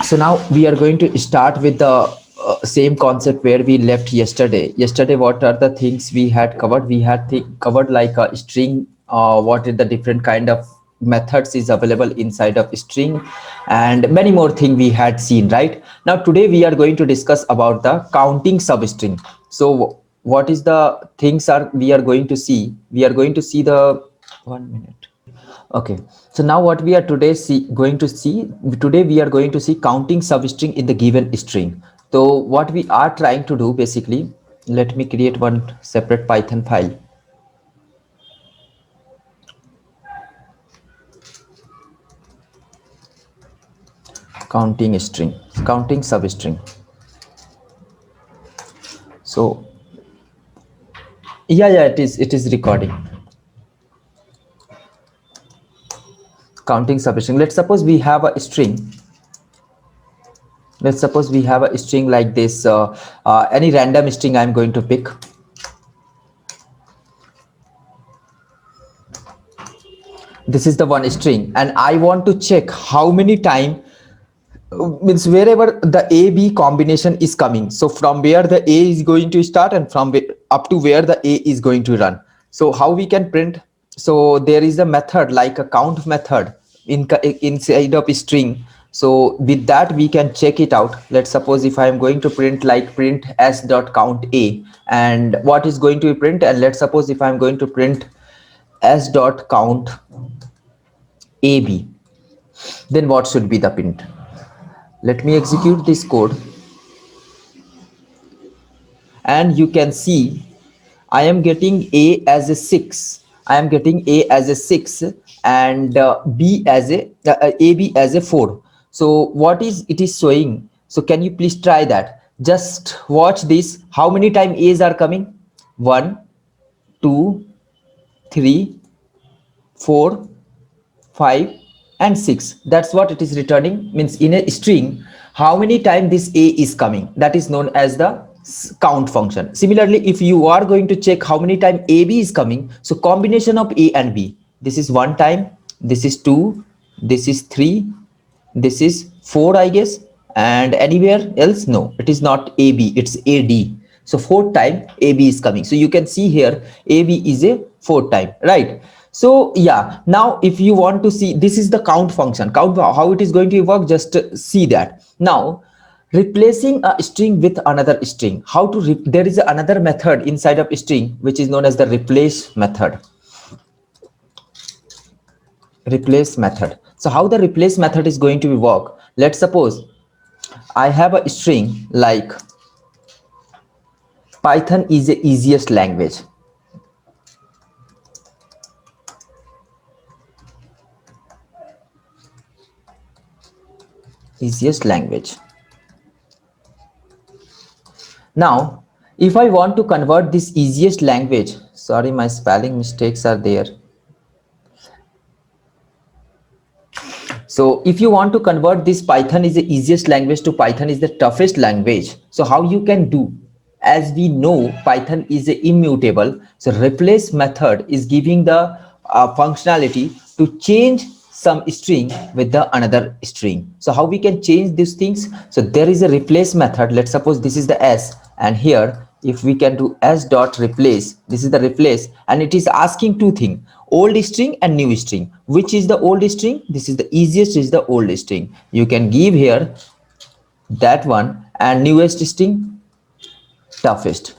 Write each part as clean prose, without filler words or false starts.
So now we are going to start with the same concept where we left yesterday. Yesterday, what are the things we had covered? We had covered like a string, what is the different kind of methods is available inside of string, and many more things we had seen, right? Now today we are going to discuss about the counting substring. So what is the things are we are going to see? We are going to see the 1 minute. Okay, so now what we are going to see today, we are going to see counting substring in the given string. So what we are trying to do basically, let me create one separate Python file. Counting string, counting substring. So yeah, it is recording. Counting substring. Let's suppose we have a string. Let's suppose we have a string like this. Any random string I'm going to pick. This is the one string, and I want to check how many time, means wherever the A B combination is coming. So from where the A is going to start and from up to where the A is going to run. So how we can print? So there is a method like a count method inside of a string. So with that we can check it out. Let's suppose if I am going to print like print s dot count A, and what is going to be print, and let's suppose if I'm going to print s dot count AB, then what should be the print? Let me execute this code, and you can see I am getting A as a 6. I am getting A as a 6 and B as a AB as a 4. So what is it is showing? So can you please try that? Just watch this. How many time A's are coming? 1, 2, 3, 4, 5 and 6. That's what it is returning. Means in a string, how many times this A is coming, that is known as the count function. Similarly, if you are going to check how many times AB is coming, so combination of A and B, this is 1 time, this is 2, this is 3, this is 4, I guess, and anywhere else, no, it is not AB, it's AD. So 4 time AB is coming. So you can see here AB is a 4 time, right? So yeah, now if you want to see, this is the count function. Count, how it is going to work, just see that. Now replacing a string with another string, how to there is another method inside of string which is known as the replace method. Replace method. So how the replace method is going to work? Let's suppose I have a string like Python is the easiest language. Easiest language. Now if I want to convert this easiest language, sorry, my spelling mistakes are there. So if you want to convert this Python is the easiest language to Python is the toughest language, so how you can do? As we know, Python is immutable. So replace method is giving the functionality to change some string with the another string. So how we can change these things? So there is a replace method. Let's suppose this is the S, and here if we can do s dot replace, this is the replace, and it is asking two things, old string and new string. Which is the old string? This is the easiest, is the old string. You can give here that one, and newest string, toughest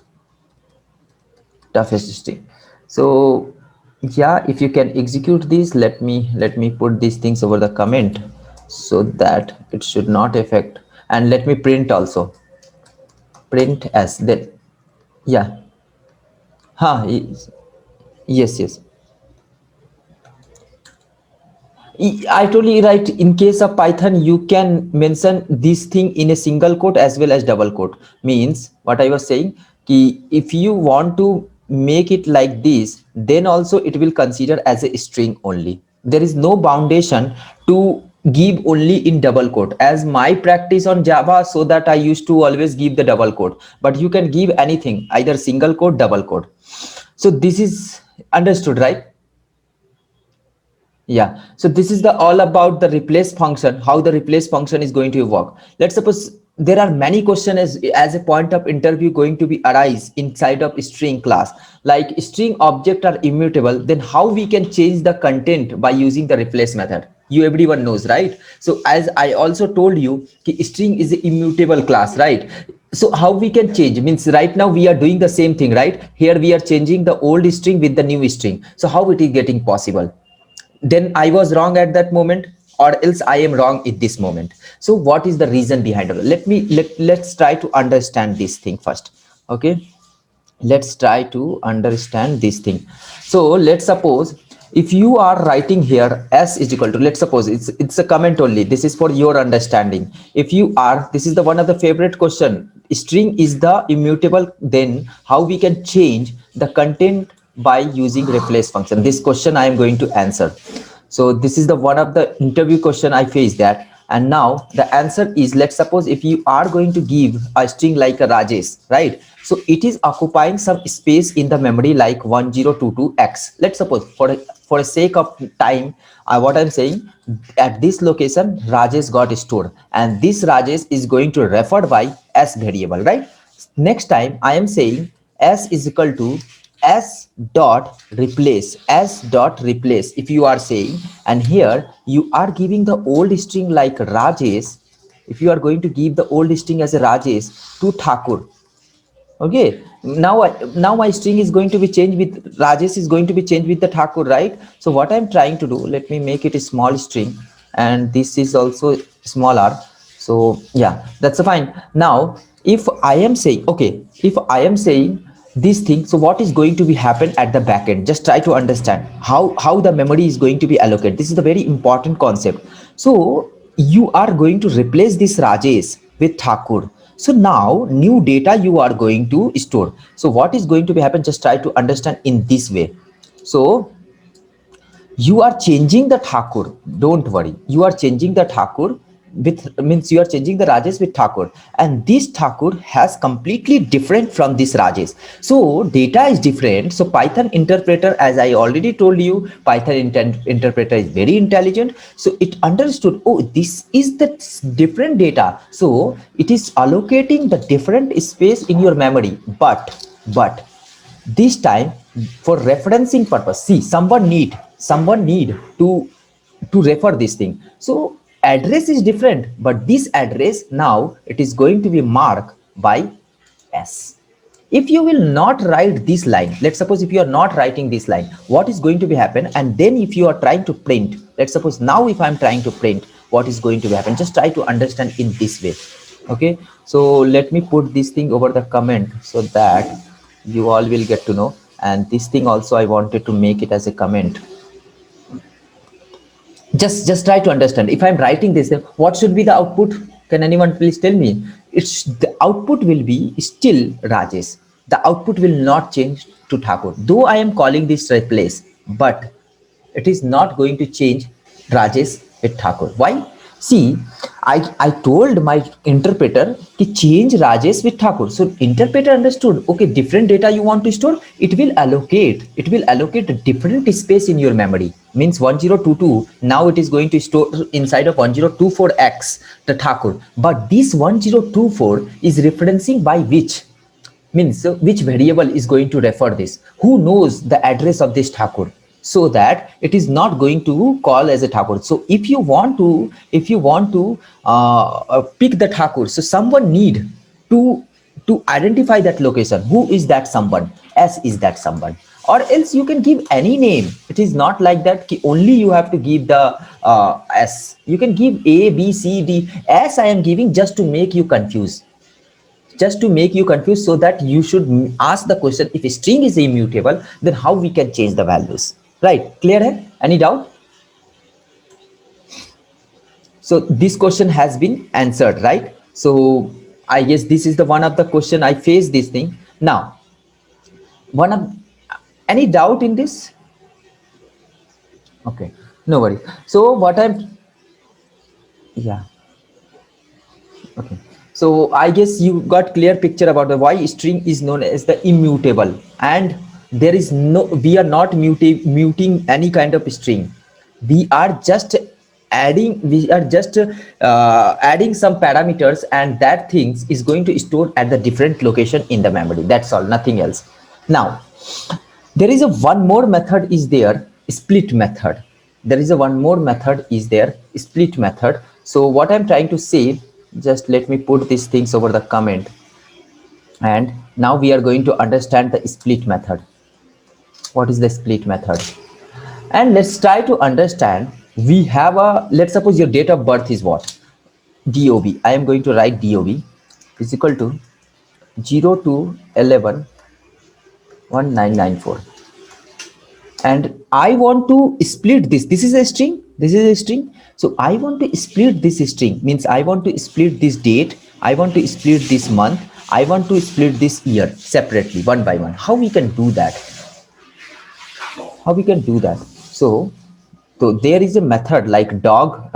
string. So yeah, if you can execute this, let me put these things over the comment so that it should not affect, and let me print also, print as that. Yeah, yes. I told you, right, in case of Python you can mention this thing in a single quote as well as double quote. Means what I was saying, ki if you want to make it like this, then also it will consider as a string only. There is no foundation to give only in double quote. As my practice on Java, so that I used to always give the double quote, but you can give anything, either single quote, double quote. So this is understood, right? Yeah, so this is the all about the replace function, how the replace function is going to work. Let's suppose there are many questions as a point of interview going to be arise inside of string class. Like string object are immutable, then how we can change the content by using the replace method? You everyone knows, right? So as I also told you, string is an immutable class, right? So how we can change means right now we are doing the same thing, right? Here we are changing the old string with the new string. So how it is getting possible? Then I was wrong at that moment, or else I am wrong at this moment. So what is the reason behind it? Let's try to understand this thing first. Okay, let's try to understand this thing. So let's suppose if you are writing here s is equal to, let's suppose it's a comment only, this is for your understanding. If you are, this is the one of the favorite question, string is the immutable, then how we can change the content by using replace function? This question I am going to answer. So this is the one of the interview question I faced that. And now the answer is, let's suppose if you are going to give a string like a Rajesh, right? So it is occupying some space in the memory like 1022x. Let's suppose for a sake of time, what I'm saying, at this location Rajesh got stored, and this Rajesh is going to referred by s variable, right? Next time I am saying s is equal to s dot replace, if you are saying, and here you are giving the old string like Rajesh. If you are going to give the old string as a Rajesh to Thakur, okay, now my string is going to be changed with Rajesh is going to be changed with the Thakur, right? So what I'm trying to do, let me make it a small string, and this is also smaller. So yeah, that's fine. Now if I am saying, okay, if I am saying this thing, so what is going to be happen at the back end? Just try to understand how the memory is going to be allocated. This is a very important concept. So you are going to replace this Rajesh with Thakur. So now new data you are going to store. So what is going to be happen? Just try to understand in this way. So you are changing the Thakur. Don't worry. You are changing the Thakur with, means you are changing the Rajesh with Thakur, and this Thakur has completely different from this Rajesh. So data is different. So Python interpreter, as I already told you, Python interpreter is very intelligent. So it understood, oh, this is the different data. So it is allocating the different space in your memory. But this time for referencing purpose, see, someone need to refer this thing. So address is different, but this address now it is going to be marked by s. If you will not write this line, let's suppose if you are not writing this line, what is going to be happen? And then if you are trying to print, let's suppose now if I'm trying to print, what is going to be happen? Just try to understand in this way. Okay, so let me put this thing over the comment so that you all will get to know. And this thing also I wanted to make it as a comment. Just try to understand, if I'm writing this, then what should be the output? Can anyone please tell me? It's the output will be still Rajesh. The output will not change to Thakur, though I am calling this replace, but it is not going to change Rajesh with Thakur. Why? See, I told my interpreter to change Rajesh with Thakur. So interpreter understood, okay, different data you want to store, it will allocate a different space in your memory. Means 1022, now it is going to store inside of 1024x the Thakur. But this 1024 is referencing by which? Means which variable is going to refer this? Who knows the address of this Thakur? So that it is not going to call as a Thakur. So if you want to pick the Thakur, so someone need to identify that location. Who is that someone? S is that someone. Or else you can give any name. It is not like that only you have to give the S. You can give A, B, C, D. S I am giving just to make you confused, so that you should ask the question, if a string is immutable, then how we can change the values, right? Clear hai? Any doubt? So this question has been answered, right? So I guess this is the one of the question I faced this thing. Now one of, any doubt in this? Okay, no worries. So what I'm, yeah, okay, so I guess you got clear picture about the why string is known as the immutable. And there is no, we are not muting any kind of string. we are just adding some parameters, and that things is going to store at the different location in the memory. That's all, nothing else. Now there is a one more method is there, split method. There is a one more method is there, split method. So what I'm trying to say, just let me put these things over the comment, and now we are going to understand the split method. What is the split method? And let's try to understand. We have a, let's suppose your date of birth is what? DOB. I am going to write DOB is equal to 0 to 11 1994, and I want to split this. This is a string, this is a string. So I want to split this string, means I want to split this date, I want to split this month, I want to split this year separately, one by one. How we can do that? How we can do that? So there is a method like dob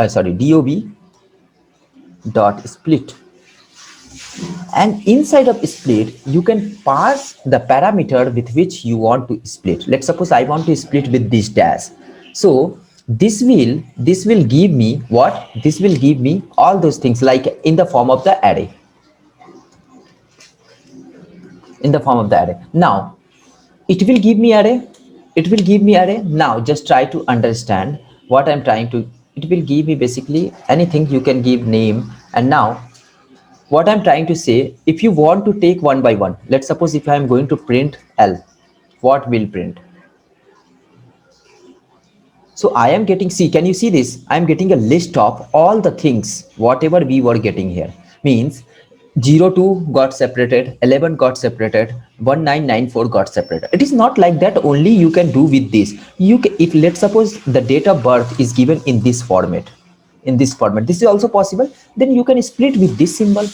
dot split, and inside of split you can pass the parameter with which you want to split. Let's suppose I want to split with this dash. So this will give me what? This will give me all those things like in the form of the array, in the form of the array. Now it will give me array, it will give me array. Now just try to understand what I'm trying to. It will give me basically anything, you can give name. And now what I'm trying to say, if you want to take one by one, let's suppose if I'm going to print L, what will print? So I am getting, see, can you see this? I'm getting a list of all the things, whatever we were getting here. Means 02 got separated, 11 got separated, 1994 got separated. It is not like that only you can do with this. You can, if let's suppose the date of birth is given in this format, this is also possible, then you can split with this symbol.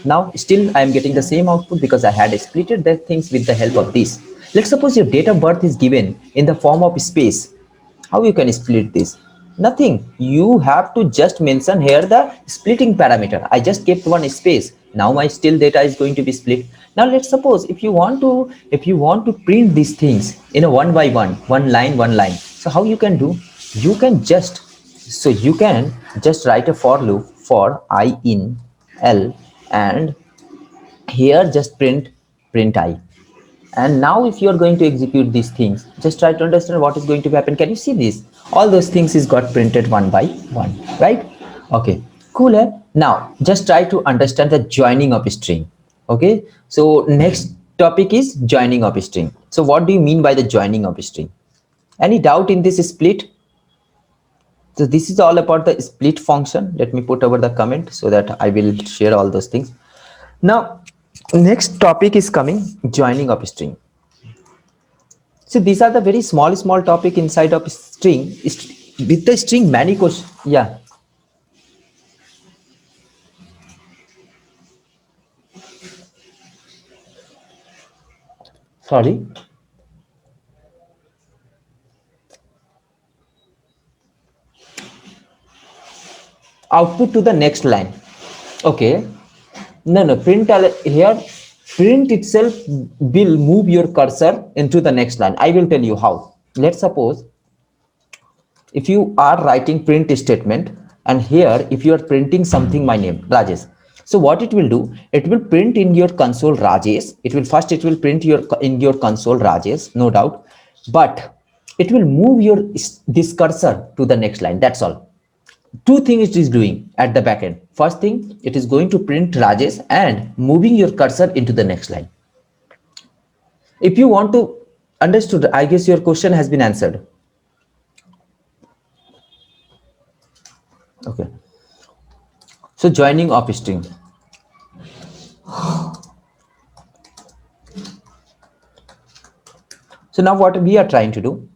Now still I am getting the same output because I had splitted the things with the help of this. Let's suppose your date of birth is given in the form of space. How you can split this? Nothing. You have to just mention here the splitting parameter. I just kept one space. Now my still data is going to be split. Now let's suppose if you want to print these things in a one by one line. So how you can do? You can just write a for loop for I in L, and here just print I. And now if you are going to execute these things, just try to understand what is going to happen. Can you see this? All those things is got printed one by one, right? Okay, cool. Eh? Now just try to understand the joining of a string. Okay, so next topic is joining of a string. So what do you mean by the joining of a string? Any doubt in this split? So this is all about the split function. Let me put over the comment so that I will share all those things. Now next topic is coming, joining of a string. So these are the very small topic inside of string. With the string many questions. Yeah, sorry, output to the next line. Okay, no, here print itself will move your cursor into the next line. I will tell you how. Let's suppose if you are writing print statement, and here if you are printing something, my name Rajesh. So what it will do, it will print in your console Rajesh. It will print in your console Rajesh, no doubt, but it will move this cursor to the next line. That's all. Two things it is doing at the back end. First thing, it is going to print Rajesh and moving your cursor into the next line. If you want to understood, I guess your question has been answered. Okay, so joining of string. So now what we are trying to do,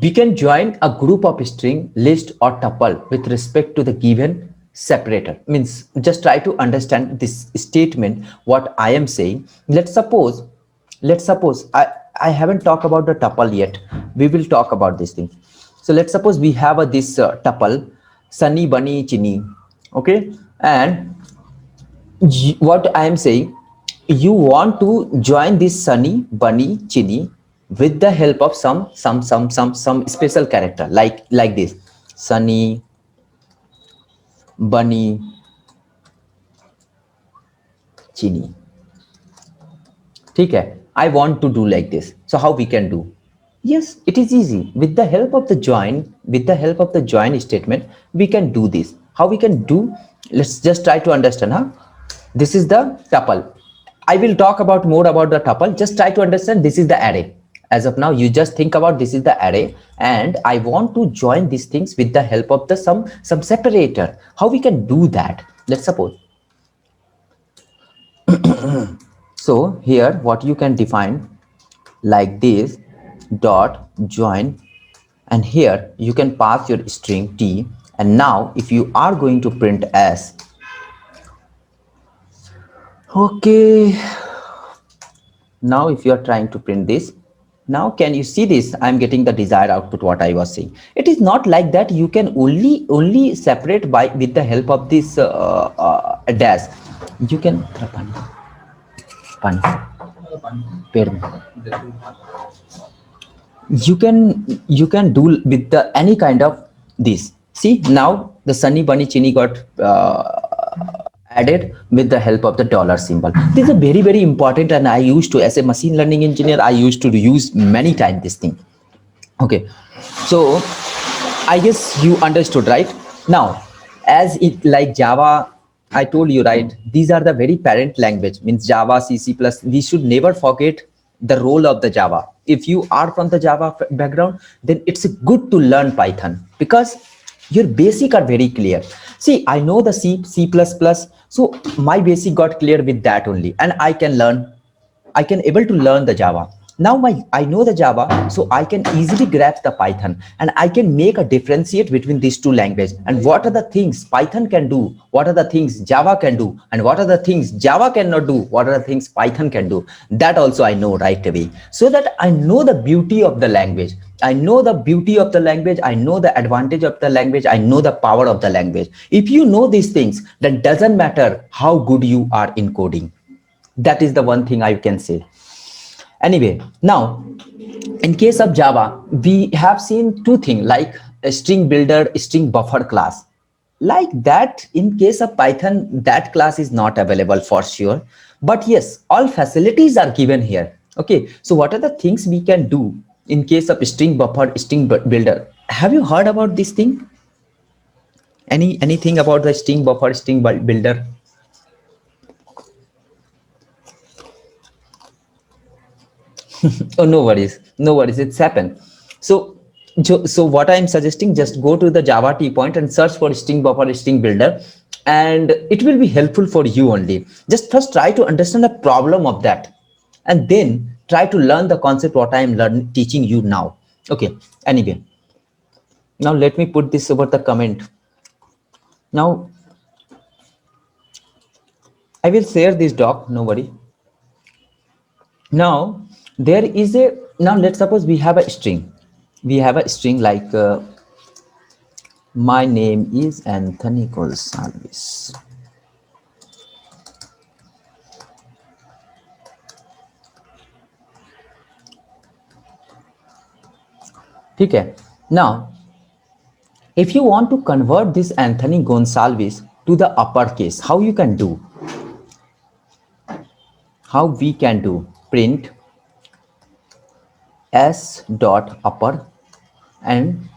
we can join a group of string, list or tuple with respect to the given separator. Means just try to understand this statement, what I am saying. Let's suppose I haven't talked about the tuple yet. We will talk about this thing. So let's suppose we have this tuple, Sunny, Bunny, Chini. Okay, and what I am saying, you want to join this Sunny, Bunny, Chini with the help of some special character like this: Sunny, Bunny, Chini. ठीक है, I want to do like this. So how we can do? Yes, it is easy. With the help of the join, with the help of the join statement, we can do this. How we can do? Let's just try to understand. This is the tuple. I will talk about more about the tuple. Just try to understand. This is the array. As of now, you just think about this is the array, and I want to join these things with the help of the some separator. How we can do that? Let's suppose. So here, what you can define like this: dot join, and here you can pass your string t, and now if you are going to print s, okay, now if you are trying to print this, now can you see this? I'm getting the desired output, what I was saying. It is not like that. You can only separate by with the help of this dash. You can you can do with the any kind of this. See, now the Sunny, Bunny, Chini got added with the help of the dollar symbol. This is a very important, and I used to, as a machine learning engineer, I used to use many times this thing. Okay, so I guess you understood, right? Now, as it like Java, I told you, right? These are the very parent language, means Java, C, C++. We should never forget the role of the Java. If you are from the Java background, then it's good to learn Python, because your basic are very clear. See, I know the C, C++, so my basic got clear with that only, and I can able to learn the Java. Now I know the Java, so I can easily grasp the Python, and I can make a differentiate between these two languages, and what are the things Python can do, what are the things Java can do, and what are the things Java cannot do, what are the things Python can do. That also I know right away, so that I know the beauty of the language. I know the beauty of the language. I know the advantage of the language. I know the power of the language. If you know these things, then doesn't matter how good you are in coding. That is the one thing I can say. Anyway, now in case of Java, we have seen two things like a string builder, string buffer class. Like that, in case of Python, that class is not available for sure. But yes, all facilities are given here. Okay, so what are the things we can do in case of string buffer, string builder? Have you heard about this thing? Anything about the string buffer, string builder? Oh, no worries, no worries, it's happened. So so what I'm suggesting, just go to the Java T point and search for string buffer, string builder, and it will be helpful for you only. Just first try to understand the problem of that, and then try to learn the concept what I am teaching you now. Okay, anyway, now let me put this over the comment. Now I will share this doc, no worry. Now there is a, now let's suppose we have a string, we have a string like my name is Anthony Gonsalves. ठीक है. Now, if you want to convert this Anthony Gonsalves to the uppercase, how you can do? How we can do? Print s dot upper, and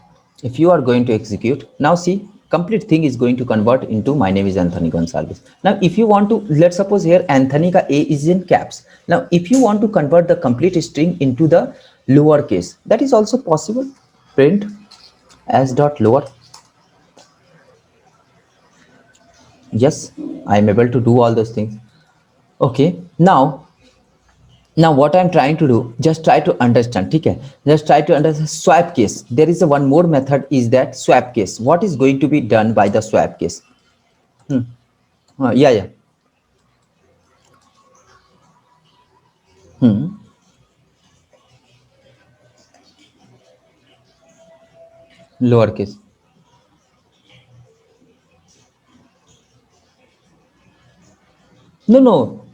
if you are going to execute, now see, complete thing is going to convert into my name is Anthony Gonsalves. Now if you want to, let's suppose here Anthony ka a is in caps. Now if you want to convert the complete string into the lower case, that is also possible. Print s dot lower. Yes, I am able to do all those things. Okay, now what I'm trying to do, just try to understand. Okay, just try to understand swap case. There is a one more method, is that swap case. What is going to be done by the swap case? Yeah. Lower case. No,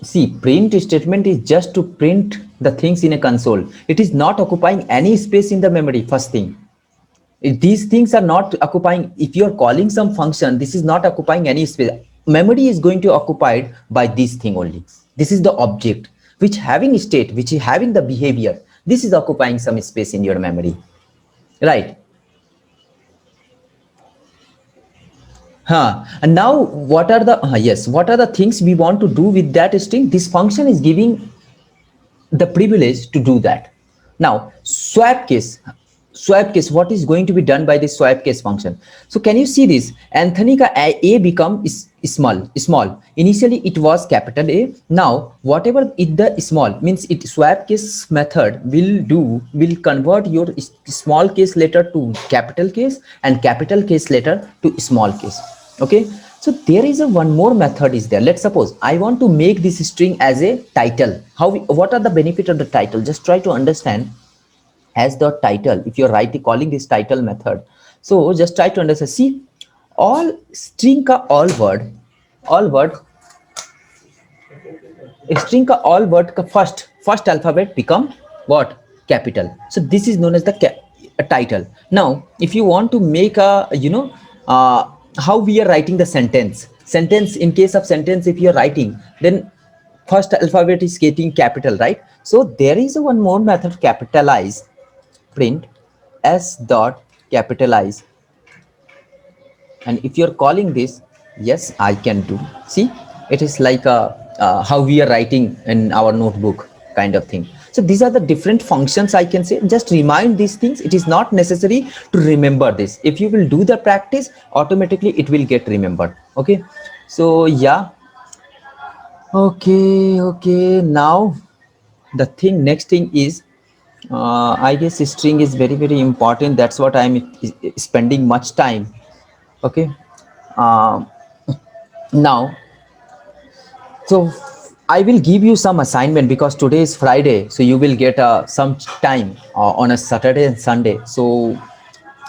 See, print statement is just to print the things in a console. It is not occupying any space in the memory, first thing. These things are not occupying, if you're calling some function, this is not occupying any space. Memory is going to occupied by this thing only. This is the object which having state, which is having the behavior. This is occupying some space in your memory, right? And now what are the yes, what are the things we want to do with that string? This function is giving the privilege to do that. Now swap case, what is going to be done by this swap case function? So can you see this? Anthony ka a become is small. Initially it was capital A. Now whatever it the small means, it swap case method will convert your small case letter to capital case and capital case letter to small case. Okay, so there is a one more method is there. Let's suppose I want to make this string as a title. What are the benefit of the title? Just try to understand. As the title, if you're calling this title method, so just try to understand. See, all string ka all word string ka all word ka first alphabet become what? Capital. So this is known as the a title. Now if you want to make a how we are writing the sentence, in case of sentence, if you're writing, then first alphabet is getting capital, right? So there is a one more method, capitalize, print s dot capitalize. And if you're calling this, yes, I can do. See, it is like a how we are writing in our notebook kind of thing. So these are the different functions I can say. Just remind these things. It is not necessary to remember this. If you will do the practice, automatically it will get remembered. Okay, so yeah. Okay, now the next thing is I guess string is very important. That's what I'm spending much time. Okay, um, now so I will give you some assignment because today is Friday, so you will get some time on a Saturday and Sunday. So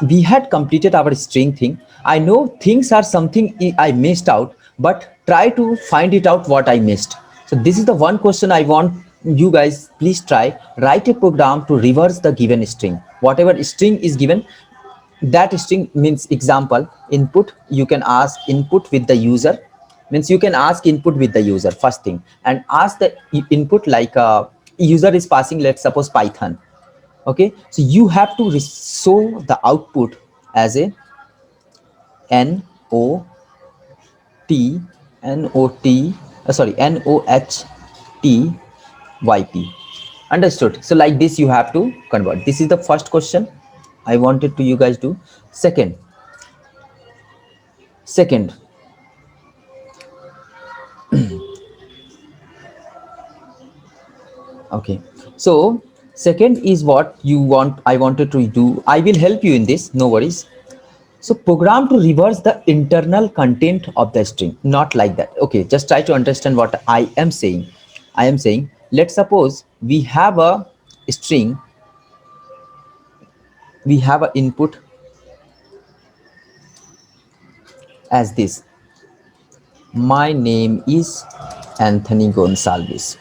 we had completed our string thing. I know things are something I missed out, but try to find it out what I missed. So this is the one question I want you guys, please try, write a program to reverse the given string. Whatever string is given, that string means example input, you can ask input with the user, means you can ask input with the user first thing, and ask the input like user is passing, let's suppose Python. Okay, so you have to show the output as a n o t n o t sorry n o h t y p. Understood? So like this you have to convert. This is the first question I wanted to you guys do. Second, okay, so second is what you want, I wanted to do. I will help you in this, no worries. So program to reverse the internal content of the string, not like that. Okay, just try to understand what I am saying. I am saying, let's suppose we have a string, we have an input as this, my name is Anthony Gonsalves.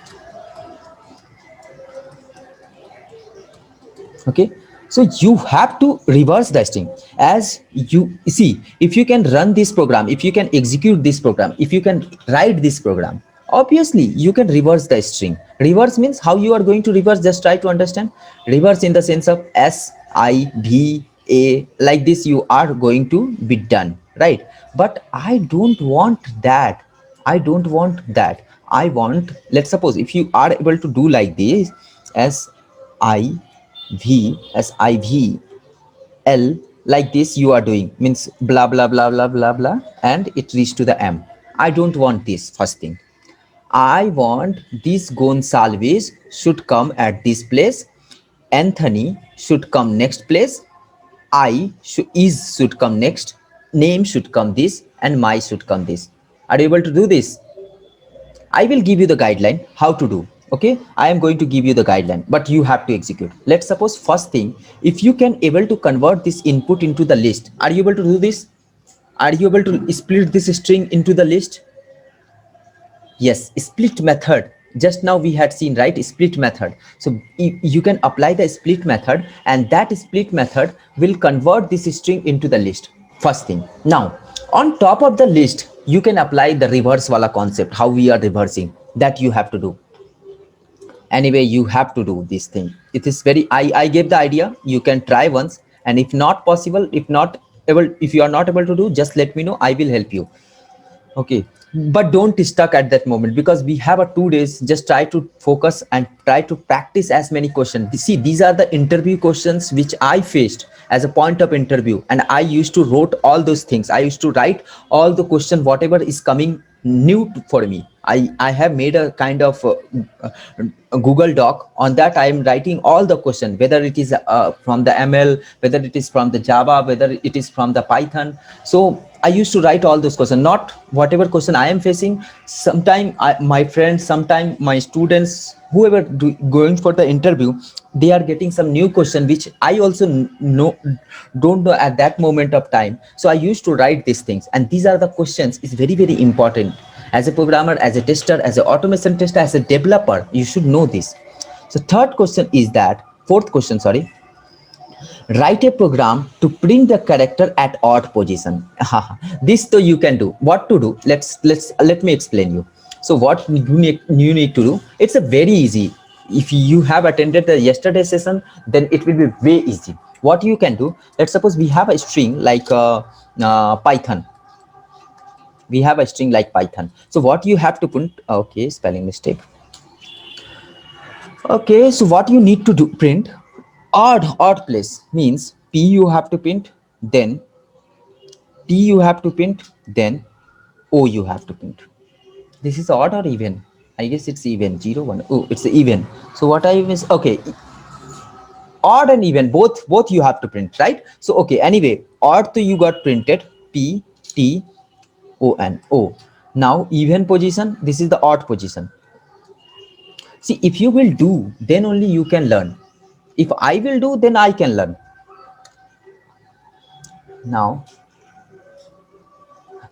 Okay, so you have to reverse the string. As you see, if you can run this program, if you can execute this program, if you can write this program, obviously you can reverse the string. Reverse means how you are going to reverse, just try to understand. Reverse in the sense of SIVA, like this you are going to be done, right? But I don't want that. I don't want that. I want, let's suppose if you are able to do like this, SIVL, like this you are doing, means blah blah blah blah blah blah, and it reached to the M. I don't want this first thing. I want this Gonsalves should come at this place, Anthony should come next place, should come next, name should come this, and my should come this. Are you able to do this? I will give you the guideline how to do. Okay, I am going to give you the guideline, but you have to execute. Let's suppose first thing, if you can able to convert this input into the list, are you able to do this? Are you able to split this string into the list? Yes, split method. Just now we had seen, right? Split method. So you can apply the split method, and that split method will convert this string into the list. First thing. Now, on top of the list, you can apply the reverse wala concept, how we are reversing. That you have to do. Anyway, you have to do this thing. It is very, I gave the idea. You can try once, and if not possible, if not able, if you are not able to do, just let me know. I will help you. Okay, but don't stuck at that moment, because we have a 2 days. Just try to focus and try to practice as many questions. See, these are the interview questions which I faced as a point of interview, and I used to wrote all those things. I used to write all the question whatever is coming new for me. I have made a kind of a Google Doc. On that I am writing all the question, whether it is from the ML, whether it is from the Java, whether it is from the Python. So I used to write all those questions, not whatever question I am facing. Sometime my friends, sometime my students, whoever going for the interview, they are getting some new question which I also know, don't know at that moment of time. So I used to write these things, and these are the questions is very very important. As a programmer, as a tester, as an automation tester, as a developer, you should know this. So third question is that, fourth question, sorry, write a program to print the character at odd position. This though you can do. What to do? Let me explain you. So what you need to do, it's a very easy. If you have attended the yesterday session, then it will be way easy. What you can do, let's suppose we have a string like Python. We have a string like Python. So what you have to put, okay, spelling mistake. Okay, so what you need to do, print odd place, means p you have to print, then t you have to print, then o you have to print. This is odd or even? I guess it's even. 0 1. Oh, it's even. So what I miss, okay, odd and even, both you have to print, right? So okay, anyway, odd to you got printed, p t o n o. Now even position, this is the odd position. See, if you will do, then only you can learn. If I will do, then I can learn. Now,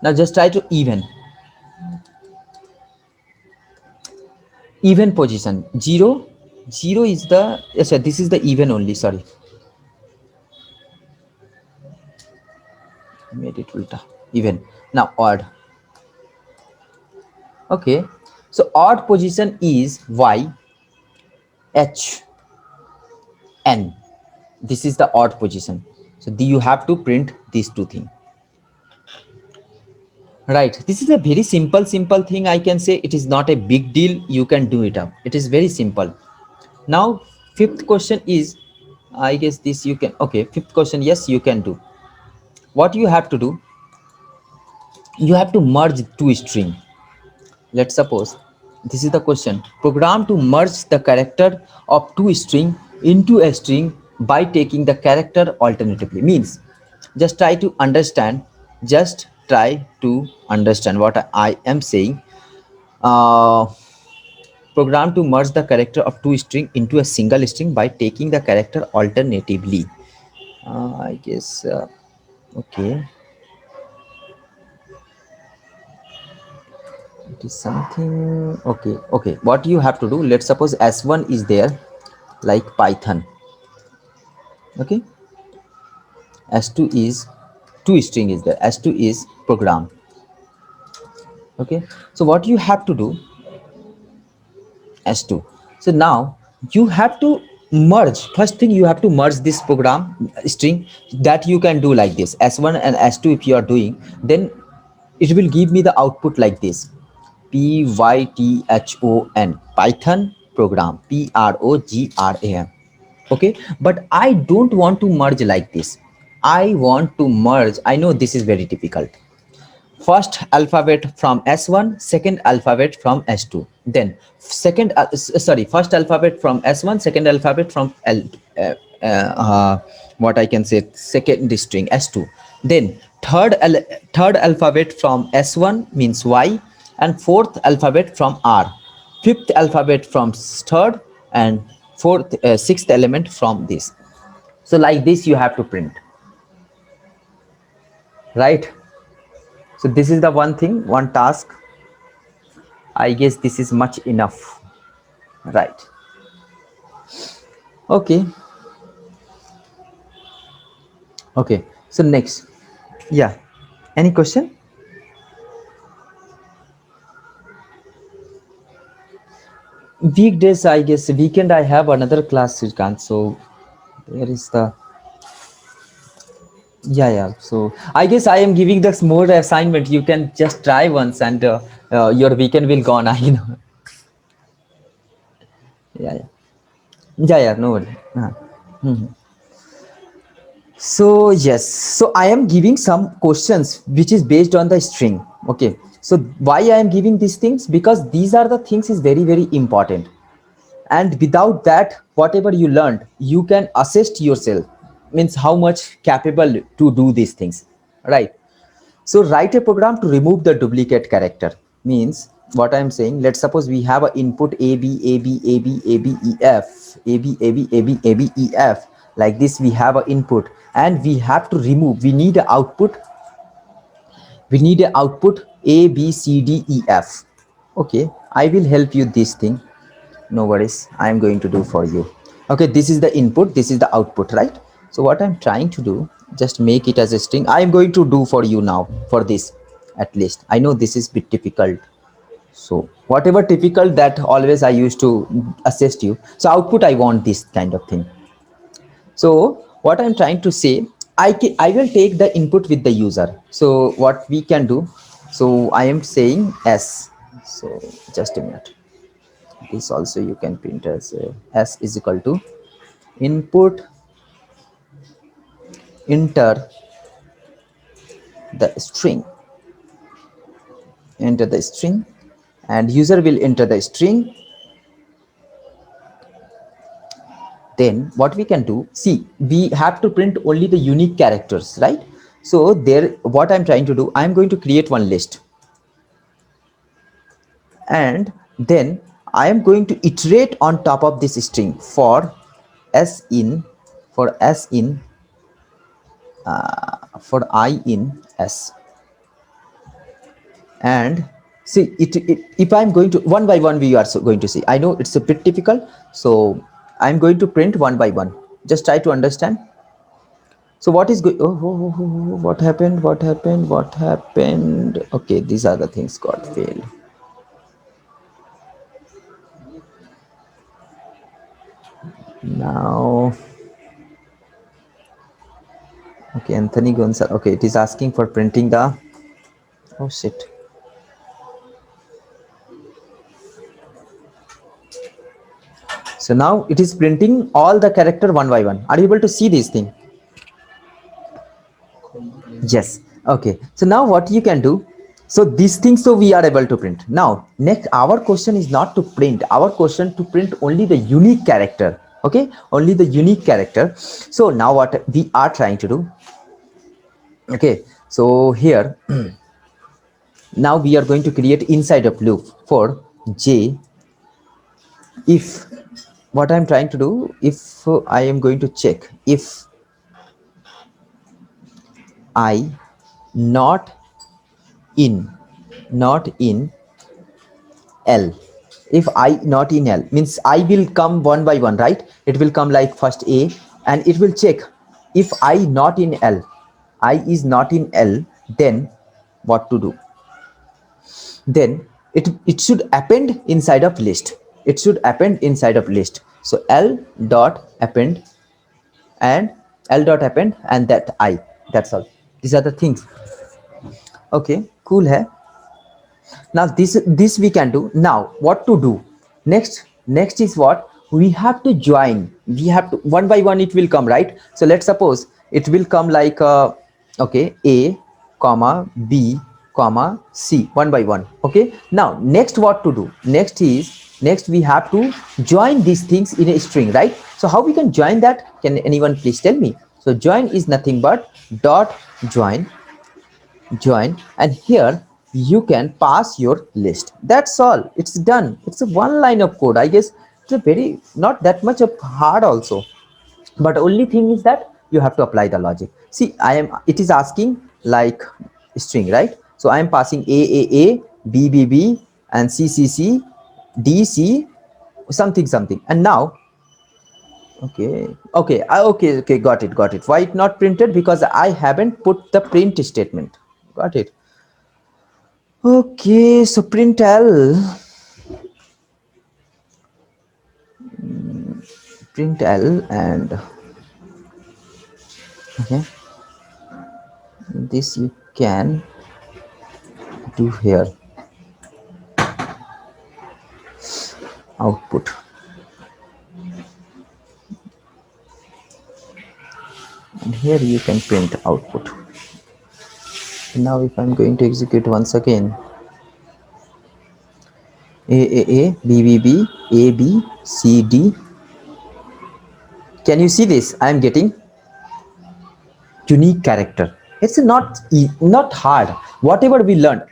now just try to even position. 0, 0 is the, yes, sir, this is the even only, sorry. I made it ulta. Even. Now odd. Okay. So odd position is y, h, n. This is the odd position. So you have to print these two things. Right, this is a very simple thing. I can say it is not a big deal. You can do it up. It is very simple. Now fifth question is, I guess this you can, okay, fifth question, yes, you can do. What you have to do, you have to merge two string. Let's suppose this is the question, program to merge the character of two string into a string by taking the character alternatively. Means, just try to understand, just try to understand what I am saying. uh, Program to merge the character of two string into a single string by taking the character alternatively. I guess okay, it is something. Okay, okay, what you have to do, let's suppose s1 is there, like Python. Okay, s2 is two string is there, s2 is program. Okay, so what you have to do, s2. So now you have to merge. First thing, you have to merge this program string. That you can do like this, s1 and s2. If you are doing, then it will give me the output like this, python, Python program, program. Okay, but I don't want to merge like this. I want to merge, I know this is very difficult. First alphabet from s1, second alphabet from s2, then sorry, first alphabet from s1, second alphabet from l uh, what I can say, second string s2, then third alphabet from s1 means y, and fourth alphabet from r, fifth alphabet from third, and sixth element from this. So like this you have to print, right? So this is the one thing, one task. I guess this is much enough, right? Okay. Okay, so next, yeah, any question? Weekdays, I guess weekend I have another class, Srikanth, so there is the, yeah, yeah. So I guess I am giving this more assignment. You can just try once, and your weekend will gone. I know. Yeah, yeah, yeah, yeah. No worry. So yes, so I am giving some questions which is based on the string. Okay. So why I am giving these things? Because these are the things is very very important. And without that, whatever you learned, you can assess yourself. Means how much capable to do these things, right? So write a program to remove the duplicate character. Means what I'm saying, let's suppose we have a input a b a b a b a b e f a b a b a b a b e f. Like this we have an input, and we have to remove, we need an output, we need an output a b c d e f. Okay, I will help you this thing, no worries, I am going to do for you. Okay, this is the input, this is the output, right? So what I'm trying to do, just make it as a string. I am going to do for you now for this. At least I know this is bit difficult, so whatever typical that always I used to assist you. So output, I want this kind of thing. So what I'm trying to say, I will take the input with the user. So what we can do, so I am saying s. So just a minute, this also you can print as s is equal to input, enter the string, enter the string, and user will enter the string. Then what we can do, see, we have to print only the unique characters, right? So there, what I'm trying to do, I'm going to create one list, and then I am going to iterate on top of this string for s in, for s in, for I in s. And see if I'm going to one by one, we are so going to see, I know it's a bit difficult, so I'm going to print one by one, just try to understand. So what is going, what happened, what happened, what happened? Okay, these are the things got failed now. Okay, Anthony Gonzalez, okay, it is asking for printing the, oh shit. So now it is printing all the character one by one. Are you able to see this thing? Yes. Okay, so now what you can do, so these things, so we are able to print. Now next, our question is not to print, our question to print only the unique character. Okay, only the unique character. So now what we are trying to do, okay, so here now we are going to create inside of loop for j. If what I'm trying to do, if I am going to check if I not in, not in L. If I not in L means I will come one by one, right? It will come like first A, and it will check if I not in L, I is not in L, then what to do? Then it should append inside of list. It should append inside of list. So L dot append, and L dot append, and that I. That's all. These are the things. Okay, cool hai. Now this we can do. Now what to do next is what we have to join. We have to one by one, it will come, right? So let's suppose it will come like okay, a comma b comma c, one by one. Okay, now next what to do, next is, next we have to join these things in a string, right? So how we can join that, can anyone please tell me? So join is nothing but dot join, join, and here you can pass your list. That's all, it's done. It's a one line of code, I guess. It's a very not that much of hard also, but only thing is that you have to apply the logic. See, I am, it is asking like string, right? So I am passing a b b b, and CCC, DC, something something. And now, okay, got it. Why it not printed? Because I haven't put the print statement. Got it. Okay, so print L, and okay, this you can do here, output. And here you can print output. Now if I'm going to execute once again, A, B, A, B, C, D. Can you see this? I'm getting unique character. It's not hard. Whatever we learned,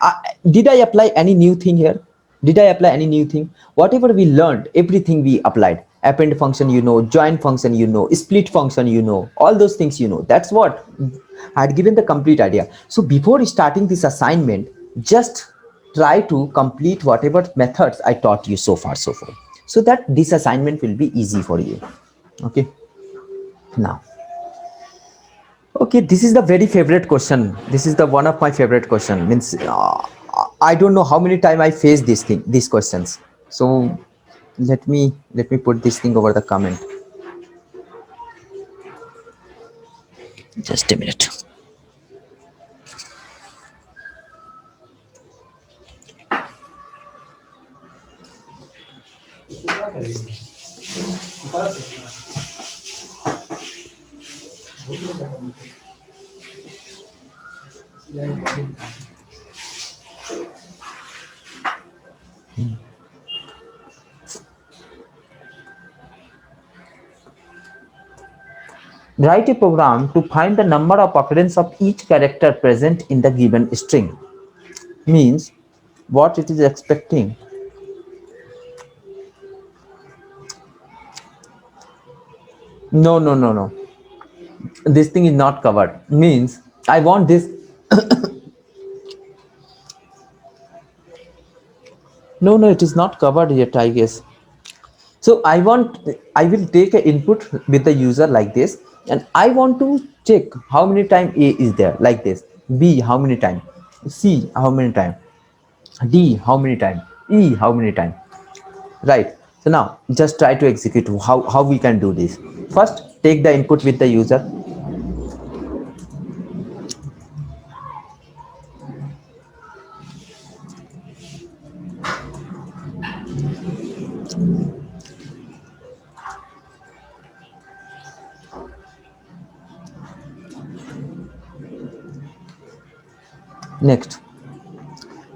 did I apply any new thing here? Did I apply any new thing? Whatever we learned, everything we applied. Append function, join function, split function, all those things, that's what I had given the complete idea. So before starting this assignment, just try to complete whatever methods I taught you so far, so that this assignment will be easy for you. Okay, now, okay, this is the very favorite question. This is the one of my favorite question. Means I don't know how many time I face these questions. So let me put this thing over the comment. Just a minute. Write a program to find the number of occurrence of each character present in the given string. Means what it is expecting. No. This thing is not covered. Means I want this. No, it is not covered yet, I guess. So I will take an input with the user like this, and I want to check how many time A is there like this, B how many time, C how many time, D how many time, E how many time, right? So now just try to execute how we can do this. First, take the input with the user.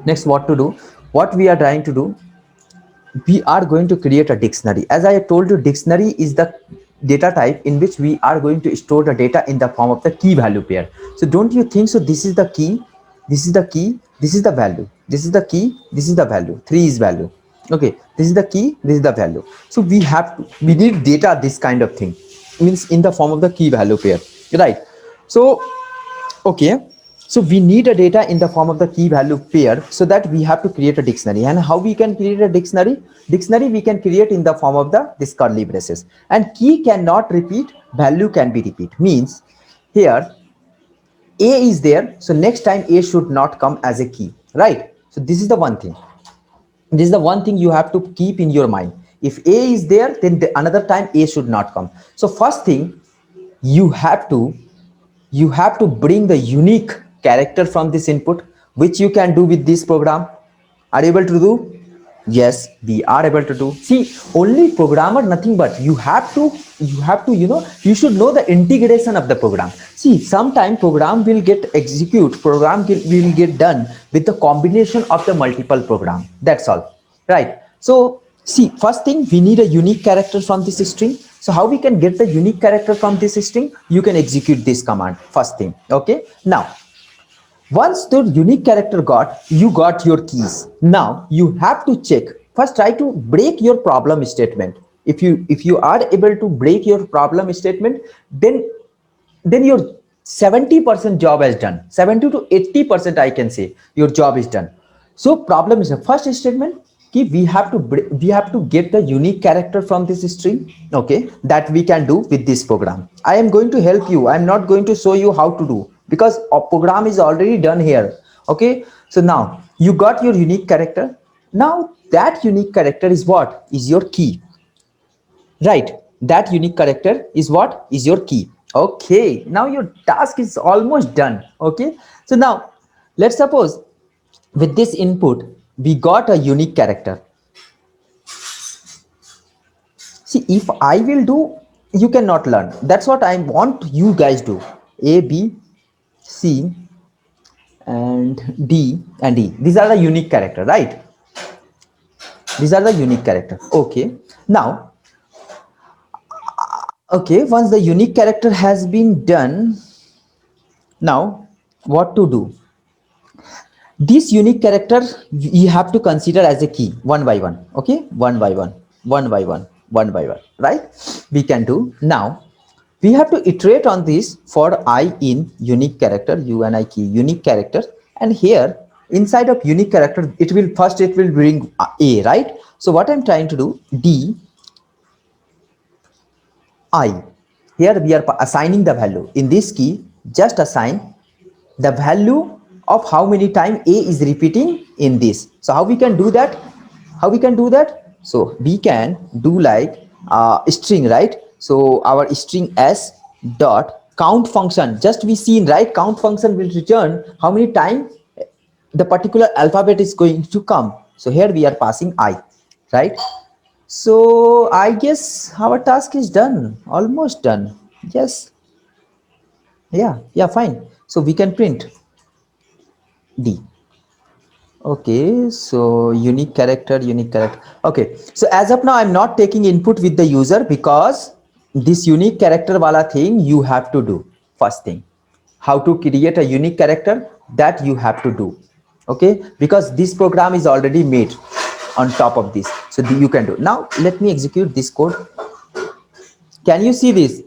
Next what to do, what we are trying to do, we are going to create a dictionary. As I told you, dictionary is the data type in which we are going to store the data in the form of the key value pair. So don't you think so? This is the key, this is the key, this is the value, this is the key, this is the value, 3 is value. Okay, this is the key, this is the value. So we need data, this kind of thing, means in the form of the key value pair, right? So okay, so we need a data in the form of the key value pair, so that we have to create a dictionary. And how we can create a dictionary we can create in the form of this curly braces. And key cannot repeat, value can be repeat. Means here A is there, so next time A should not come as a key, right? So this is the one thing, this is the one thing you have to keep in your mind. If A is there, then another time A should not come. So first thing, you have to bring the unique character from this input, which you can do with this program. Are you able to do? Yes, we are able to do. See, only programmer, nothing but you have to you should know the integration of the program. See, sometime program will get will get done with the combination of the multiple program. That's all, right? So see, first thing, we need a unique character from this string. So how we can get the unique character from this string? You can execute this command first thing. Okay, now once the unique character you got your keys. Now you have to check, first try to break your problem statement. If you are able to break your problem statement, then your 70% job is done. 70 to 80%, I can say, your job is done. So problem is the first statement कि we have to get the unique character from this string. Okay, that we can do with this program. I am going to help you. I am not going to show you how to do because a program is already done here. Okay, so now you got your unique character. Now that unique character is what is your key, right? That unique character is what is your key. Okay, now your task is almost done. Okay, so now let's suppose with this input we got a unique character. See, if I will do, you cannot learn. That's what I want you guys do. A, B, C and D and E, these are the unique character, right? These are the unique character. Okay, now, okay, once the unique character has been done, now what to do? This unique character you have to consider as a key one by one. Okay, one by one, one by one, one by one, right? We can do. Now we have to iterate on this for I in unique character, UNI key unique character, and here inside of unique character it will first it will bring A, right? So what I'm trying to do, D I, here we are assigning the value in this key. Just assign the value of how many time A is repeating in this. So how we can do that? How we can do that? So we can do like string, right? So our string s dot count function, just we seen, right? Count function will return how many time the particular alphabet is going to come. So here we are passing I, right? So I guess our task is done, almost done. Yes, yeah, fine. So we can print D. Okay, so unique character, unique character. Okay, so as of now, I'm not taking input with the user because this unique character wala thing you have to do. First thing, how to create a unique character, that you have to do. Okay, because this program is already made on top of this, so you can do. Now let me execute this code. Can you see this?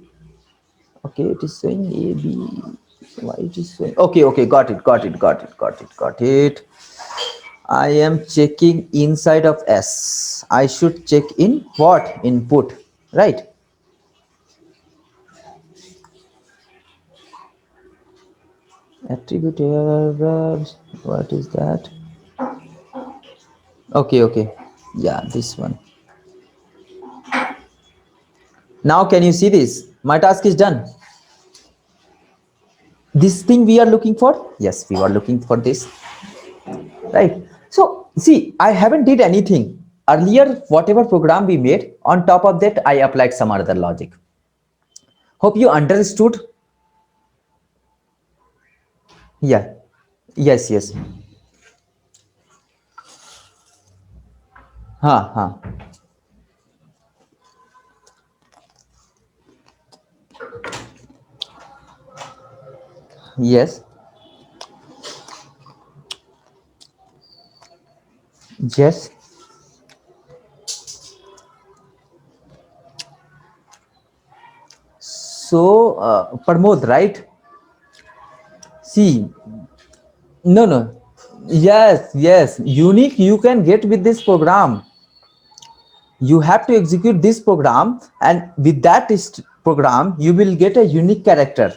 Okay, it is saying A B. Why it is saying? Okay, got it. I am checking inside of S. I should check in what? Input, right? Attribute errors. What is that? Okay. Yeah, this one. Now can you see this? My task is done. This thing we are looking for? Yes, we are looking for this, right? So see, I haven't did anything. Earlier, whatever program we made, on top of that, I applied some other logic. Hope you understood. Yeah. Yes. Huh. Yes. Yes. So, Pramod, right? See, no. Yes. Unique you can get with this program. You have to execute this program, and with that program, you will get a unique character,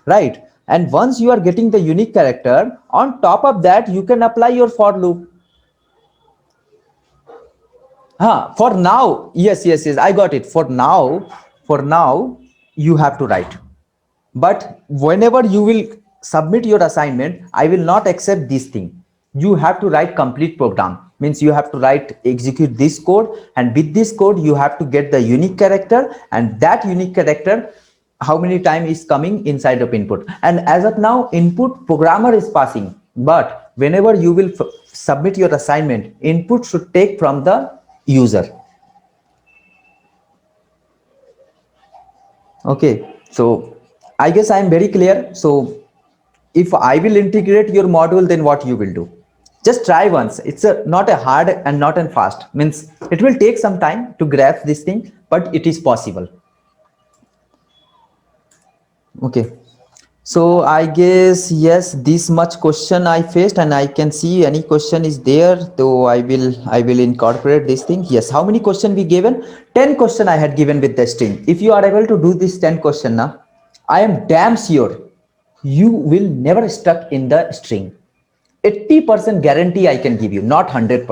right? And once you are getting the unique character, on top of that, you can apply your for loop. For now, yes, I got it. For now, you have to write. But whenever you will submit your assignment, I will not accept this thing. You have to write complete program, means you have to write execute this code, and with this code you have to get the unique character, and that unique character how many time is coming inside of input. And as of now, input programmer is passing, but whenever you will submit your assignment, input should take from the user. Okay, so I guess I am very clear. So if I will integrate your module, then what you will do? Just try once. It's not a hard and not a fast, means it will take some time to grasp this thing, but it is possible. Okay, So I guess yes, this much question I faced, and I can see any question is there. Though I will incorporate this thing. Yes, how many question we given? 10 question I had given with the string. If you are able to do this 10 question now, I am damn sure you will never stuck in the string. 80% guarantee I can give you, not 100%.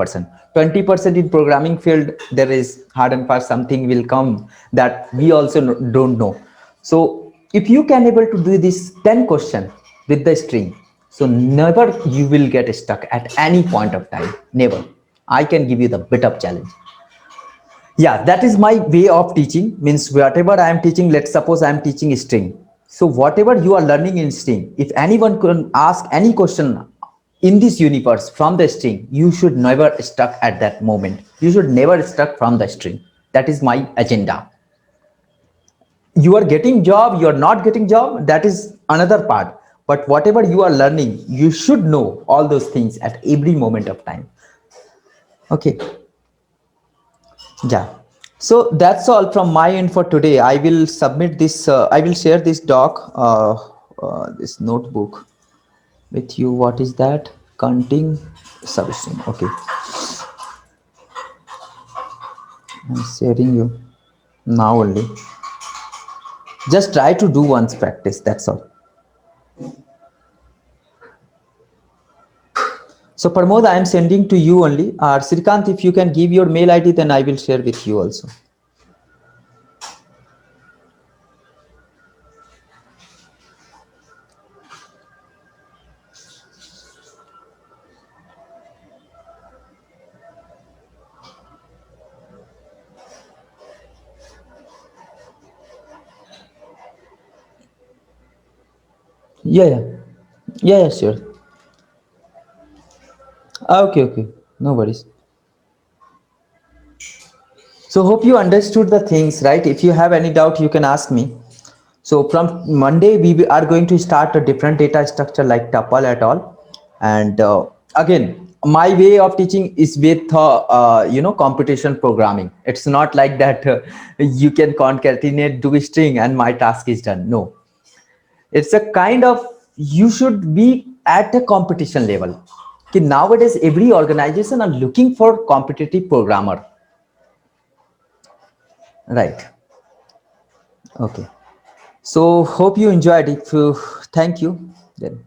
20% in programming field, there is hard and fast something will come that we also don't know. So if you can able to do this 10 question with the string, so never you will get stuck at any point of time. Never. I can give you the bit of challenge. Yeah, that is my way of teaching. Means whatever I am teaching, let's suppose I am teaching string. So whatever you are learning in string, if anyone can ask any question in this universe from the string, you should never stuck at that moment. You should never stuck from the string. That is my agenda. You are getting job, you are not getting job, that is another part. But whatever you are learning, you should know all those things at every moment of time. Okay. Yeah. So that's all from my end for today. I will submit this, I will share this doc, this notebook with you. What is that? Counting substring. Okay. I'm sharing you now only. Just try to do once practice. That's all. So Pramod, I am sending to you only. Srikant, if you can give your mail ID, then I will share with you also. Yeah, yeah. Yeah, yeah, sure. Okay, okay. No worries. So hope you understood the things, right? If you have any doubt, you can ask me. So from Monday, are going to start a different data structure like tuple at all. And again, my way of teaching is with computation programming. It's not like that you can concatenate do a string and my task is done. No, it's a kind of, you should be at a competition level. Okay, nowadays every organization are looking for competitive programmer, right? Okay. So hope you enjoyed it. Thank you then.